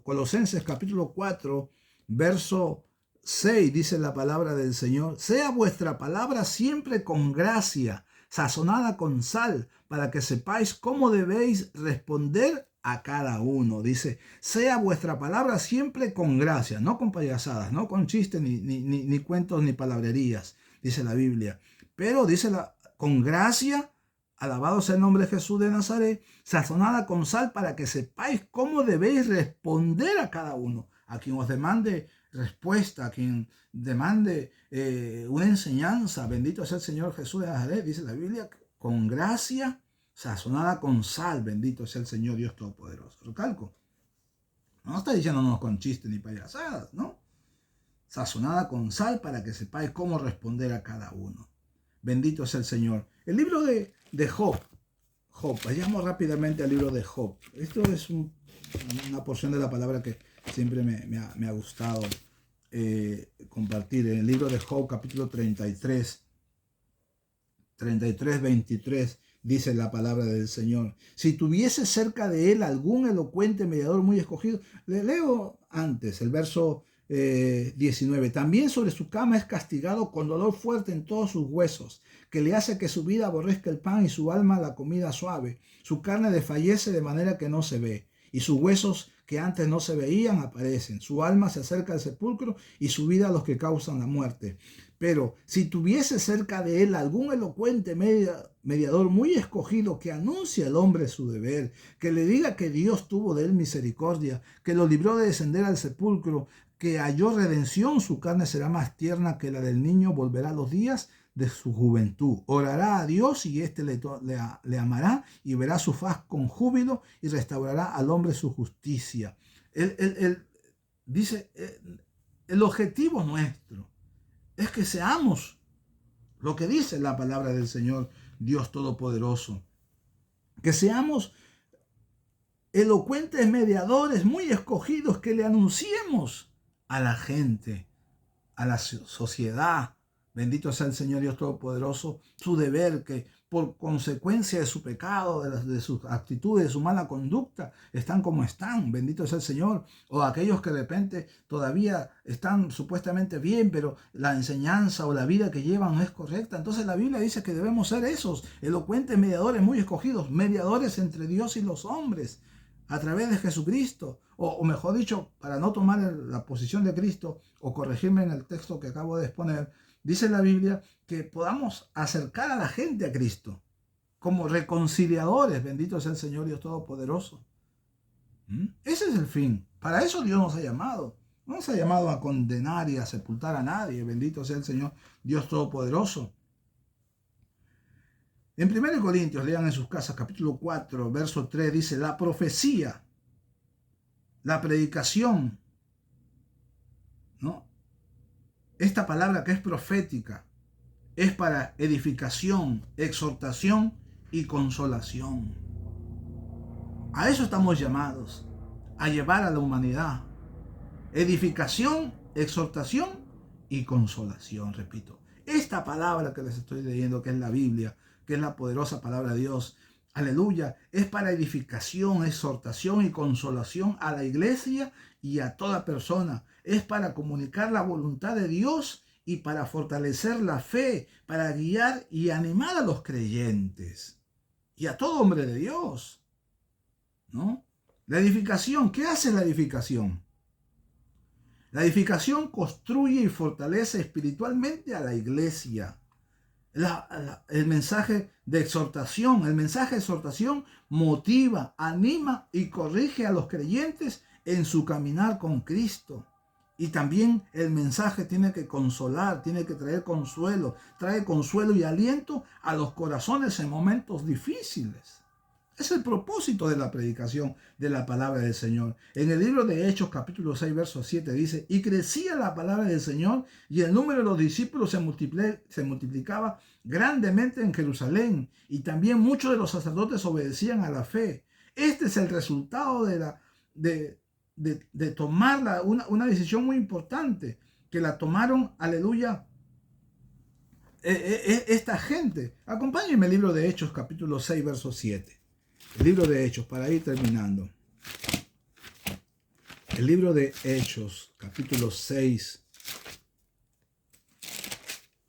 Colosenses, capítulo 4, verso 6, dice la palabra del Señor. Sea vuestra palabra siempre con gracia, sazonada con sal, para que sepáis cómo debéis responder a cada uno. Dice, sea vuestra palabra siempre con gracia, no con payasadas, no con chistes, ni cuentos, ni palabrerías, dice la Biblia. Pero dice con gracia, alabado sea el nombre de Jesús de Nazaret, sazonada con sal para que sepáis cómo debéis responder a cada uno. A quien os demande respuesta, a quien demande una enseñanza, bendito sea el Señor Jesús de Nazaret, dice la Biblia, con gracia, sazonada con sal, bendito sea el Señor Dios Todopoderoso. Recalco, no está diciéndonos con chistes ni payasadas, ¿no? Sazonada con sal para que sepáis cómo responder a cada uno. Bendito sea el Señor. El libro de Job. Vayamos rápidamente al libro de Job. Esto es una porción de la palabra que siempre me ha gustado compartir. En el libro de Job, capítulo 33, 23, dice la palabra del Señor. Si tuviese cerca de él algún elocuente mediador muy escogido. Le leo antes el verso 19. También sobre su cama es castigado con dolor fuerte en todos sus huesos, que le hace que su vida aborrezca el pan y su alma la comida suave. Su carne desfallece de manera que no se ve, y sus huesos que antes no se veían aparecen. Su alma se acerca al sepulcro y su vida a los que causan la muerte. Pero si tuviese cerca de él algún elocuente mediador muy escogido que anuncie al hombre su deber, que le diga que Dios tuvo de él misericordia, que lo libró de descender al sepulcro, que halló redención, su carne será más tierna que la del niño, volverá los días de su juventud. Orará a Dios y éste le amará y verá su faz con júbilo y restaurará al hombre su justicia. Dice, el objetivo nuestro es que seamos lo que dice la palabra del Señor Dios Todopoderoso. Que seamos elocuentes mediadores muy escogidos, que le anunciemos a la gente, a la sociedad, bendito sea el Señor Dios Todopoderoso, su deber, que por consecuencia de su pecado, de sus actitudes, de su mala conducta, están como están, bendito sea el Señor. O aquellos que de repente todavía están supuestamente bien, pero la enseñanza o la vida que llevan no es correcta. Entonces la Biblia dice que debemos ser esos elocuentes mediadores muy escogidos, mediadores entre Dios y los hombres, a través de Jesucristo. O mejor dicho, para no tomar la posición de Cristo o corregirme en el texto que acabo de exponer, dice la Biblia que podamos acercar a la gente a Cristo como reconciliadores, bendito sea el Señor Dios Todopoderoso. Ese es el fin. Para eso Dios nos ha llamado. No nos ha llamado a condenar y a sepultar a nadie, bendito sea el Señor Dios Todopoderoso. En 1 Corintios, lean en sus casas, capítulo 4, verso 3, dice: la profecía, la predicación, ¿no? Esta palabra que es profética es para edificación, exhortación y consolación. A eso estamos llamados, a llevar a la humanidad. Edificación, exhortación y consolación, repito. Esta palabra que les estoy leyendo, que es la Biblia, que es la poderosa palabra de Dios, aleluya, es para edificación, exhortación y consolación a la iglesia y a toda persona. Es para comunicar la voluntad de Dios y para fortalecer la fe, para guiar y animar a los creyentes y a todo hombre de Dios, ¿no? La edificación, ¿qué hace la edificación? La edificación construye y fortalece espiritualmente a la iglesia. El mensaje de exhortación motiva, anima y corrige a los creyentes en su caminar con Cristo. Y también el mensaje tiene que consolar, tiene que traer consuelo, trae consuelo y aliento a los corazones en momentos difíciles. Es el propósito de la predicación de la palabra del Señor. En el libro de Hechos, capítulo 6, verso 7, dice: y crecía la palabra del Señor y el número de los discípulos se multiplicaba grandemente en Jerusalén, y también muchos de los sacerdotes obedecían a la fe. Este es el resultado de tomar una decisión muy importante, que la tomaron, aleluya, esta gente. Acompáñenme el libro de Hechos, capítulo 6, verso 7. El libro de Hechos, para ir terminando. El libro de Hechos, capítulo 6,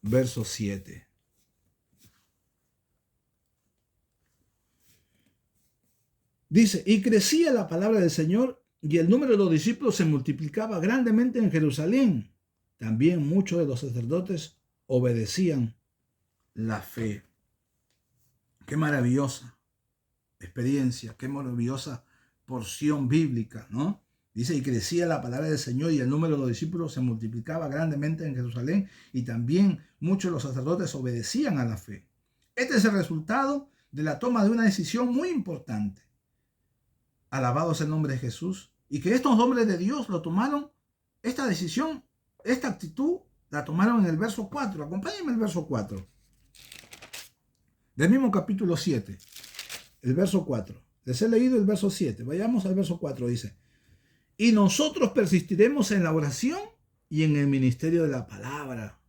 verso 7. Dice: y crecía la palabra del Señor y el número de los discípulos se multiplicaba grandemente en Jerusalén. También muchos de los sacerdotes obedecían la fe. Qué maravillosa experiencia, qué maravillosa porción bíblica, ¿no? Dice: y crecía la palabra del Señor y el número de los discípulos se multiplicaba grandemente en Jerusalén, y también muchos de los sacerdotes obedecían a la fe. Este es el resultado de la toma de una decisión muy importante. Alabado sea el nombre de Jesús. Y que estos hombres de Dios lo tomaron, esta decisión, esta actitud, la tomaron en el verso 4. Acompáñenme el verso 4. Del mismo capítulo 7. El verso 4. Les he leído el verso 7. Vayamos al verso 4. Dice: y nosotros persistiremos en la oración y en el ministerio de la palabra.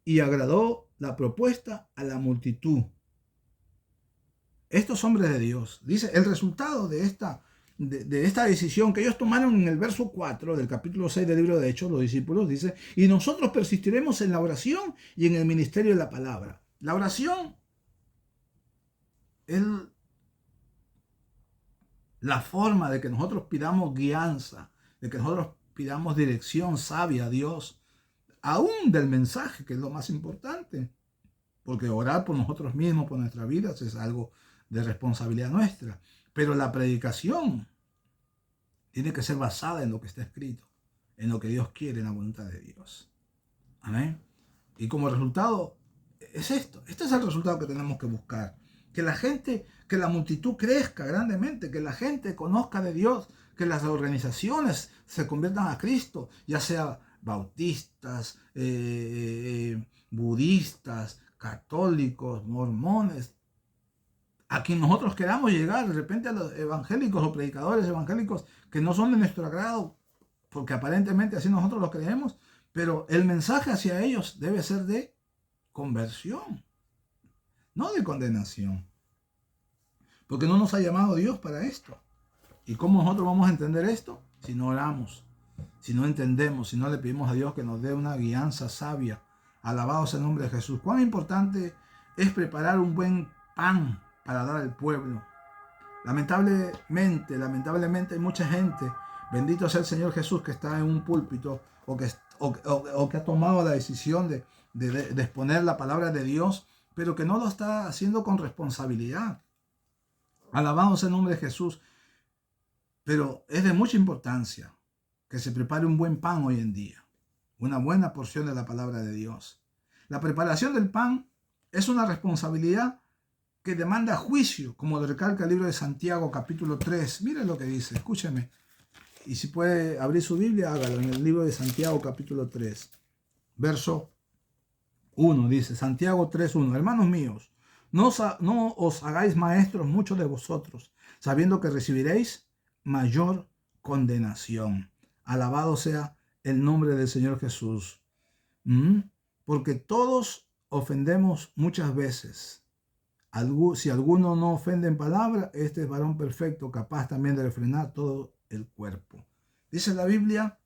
Y agradó la propuesta a la multitud. Estos hombres de Dios, dice, el resultado de esta decisión que ellos tomaron en el verso 4 del capítulo 6 del libro de Hechos, los discípulos, dice: y nosotros persistiremos en la oración y en el ministerio de la palabra. La oración es la forma de que nosotros pidamos guianza, de que nosotros pidamos dirección sabia a Dios, aún del mensaje, que es lo más importante, porque orar por nosotros mismos, por nuestras vidas, es algo de responsabilidad nuestra. Pero la predicación tiene que ser basada en lo que está escrito, en lo que Dios quiere, en la voluntad de Dios. Amén. Y como resultado es esto. Este es el resultado que tenemos que buscar. Que la gente, que la multitud crezca grandemente, que la gente conozca de Dios, que las organizaciones se conviertan a Cristo, ya sea bautistas, budistas, católicos, mormones, a quien nosotros queramos llegar, de repente a los evangélicos o predicadores evangélicos que no son de nuestro agrado, porque aparentemente así nosotros lo creemos, pero el mensaje hacia ellos debe ser de conversión, no de condenación, porque no nos ha llamado Dios para esto. ¿Y cómo nosotros vamos a entender esto? Si no oramos, si no entendemos, si no le pedimos a Dios que nos dé una guianza sabia. Alabado sea el nombre de Jesús. Cuán importante es preparar un buen pan para dar al pueblo. Lamentablemente hay mucha gente, bendito sea el Señor Jesús, que está en un púlpito o que ha tomado la decisión de exponer la palabra de Dios, pero que no lo está haciendo con responsabilidad. Alabado sea el nombre de Jesús. Pero es de mucha importancia que se prepare un buen pan hoy en día, una buena porción de la palabra de Dios. La preparación del pan es una responsabilidad que demanda juicio, como lo recalca el libro de Santiago, capítulo 3. Miren lo que dice, escúcheme. Y si puede abrir su Biblia, hágalo en el libro de Santiago, capítulo 3, verso 1. Dice, Santiago 3:1. Hermanos míos, no os hagáis maestros muchos de vosotros, sabiendo que recibiréis mayor condenación. Alabado sea el nombre del Señor Jesús. Porque todos ofendemos muchas veces. Si alguno no ofende en palabra, este es varón perfecto, capaz también de refrenar todo el cuerpo. Dice la Biblia,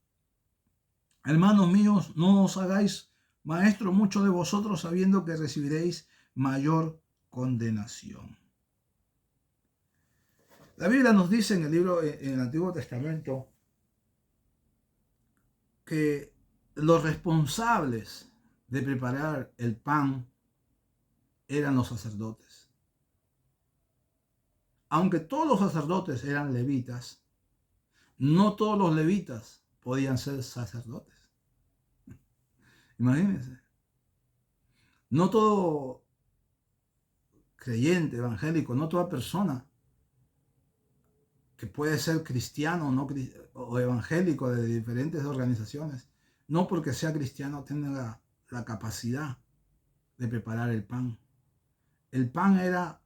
hermanos míos, no os hagáis maestros muchos de vosotros, sabiendo que recibiréis mayor condenación. La Biblia nos dice en el Antiguo Testamento, que los responsables de preparar el pan eran los sacerdotes. Aunque todos los sacerdotes eran levitas, no todos los levitas podían ser sacerdotes. Imagínense. No todo creyente, evangélico, no toda persona que puede ser cristiano o evangélico de diferentes organizaciones, no porque sea cristiano tenga la capacidad de preparar el pan. El pan era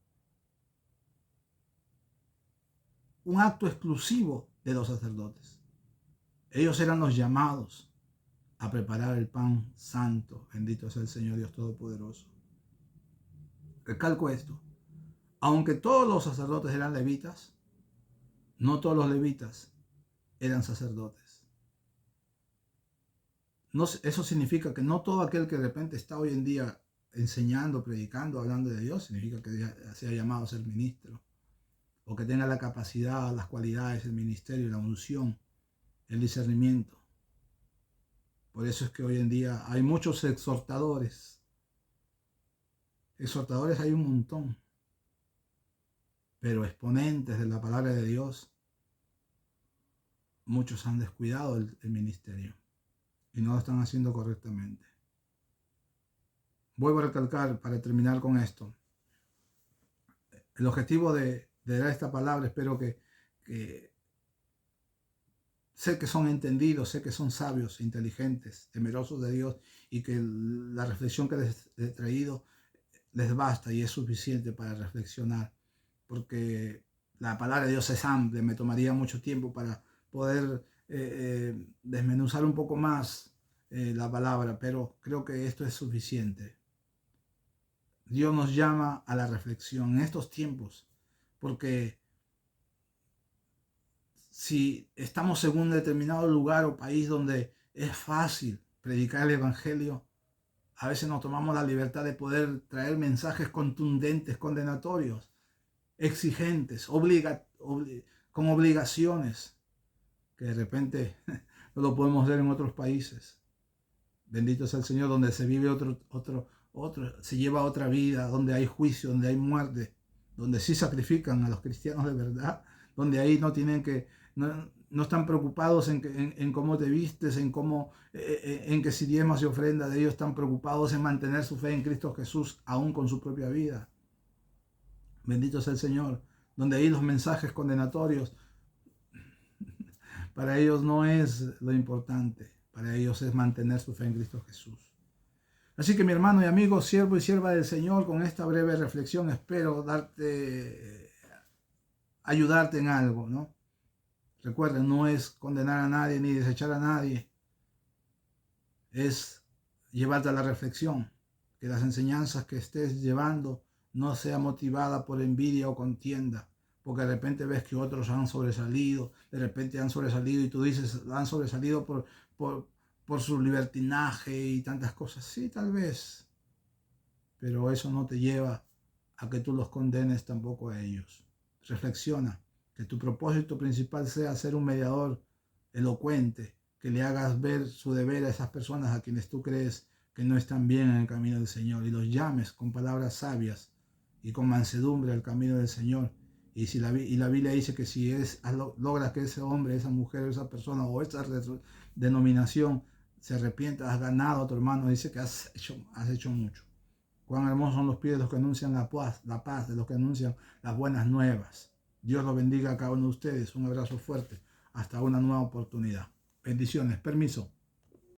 un acto exclusivo de los sacerdotes. Ellos eran los llamados a preparar el pan santo. Bendito sea el Señor Dios Todopoderoso. Recalco esto. Aunque todos los sacerdotes eran levitas, no todos los levitas eran sacerdotes. Eso significa que no todo aquel que de repente está hoy en día enseñando, predicando, hablando de Dios, significa que sea llamado a ser ministro, o que tenga la capacidad, las cualidades, el ministerio, la unción, el discernimiento. Por eso es que hoy en día hay muchos exhortadores. Exhortadores hay un montón. Pero exponentes de la palabra de Dios, muchos han descuidado el ministerio y no lo están haciendo correctamente. Vuelvo a recalcar para terminar con esto. El objetivo de dar esta palabra, espero que sé que son entendidos, sé que son sabios, inteligentes, temerosos de Dios, y que la reflexión que les he traído les basta y es suficiente para reflexionar, porque la palabra de Dios es amplia, me tomaría mucho tiempo para poder desmenuzar un poco más la palabra, pero creo que esto es suficiente. Dios nos llama a la reflexión en estos tiempos, porque si estamos en un determinado lugar o país donde es fácil predicar el evangelio, a veces nos tomamos la libertad de poder traer mensajes contundentes, condenatorios, exigentes, con obligaciones, que de repente no lo podemos ver en otros países. Bendito sea el Señor, donde se vive se lleva otra vida, donde hay juicio, donde hay muerte, donde sí sacrifican a los cristianos de verdad, donde ahí no tienen no están preocupados en cómo te vistes, en que si diezmas y ofrendas, de ellos están preocupados en mantener su fe en Cristo Jesús, aún con su propia vida. Bendito sea el Señor, donde ahí los mensajes condenatorios, para ellos no es lo importante, para ellos es mantener su fe en Cristo Jesús. Así que mi hermano y amigo, siervo y sierva del Señor, con esta breve reflexión espero ayudarte en algo, ¿no? Recuerden, no es condenar a nadie ni desechar a nadie, es llevarte a la reflexión, que las enseñanzas que estés llevando no sea motivada por envidia o contienda, porque de repente ves que otros han sobresalido, de repente han sobresalido y tú dices, han sobresalido por su libertinaje y tantas cosas. Sí, tal vez, pero eso no te lleva a que tú los condenes tampoco a ellos. Reflexiona, que tu propósito principal sea ser un mediador elocuente, que le hagas ver su deber a esas personas a quienes tú crees que no están bien en el camino del Señor y los llames con palabras sabias y con mansedumbre al camino del Señor. Y la Biblia dice que si logras que ese hombre, esa mujer, esa persona o esa denominación se arrepienta, has ganado a tu hermano, dice que has hecho mucho. Cuán hermosos son los pies de los que anuncian la paz, de los que anuncian las buenas nuevas. Dios los bendiga a cada uno de ustedes. Un abrazo fuerte. Hasta una nueva oportunidad. Bendiciones. Permiso.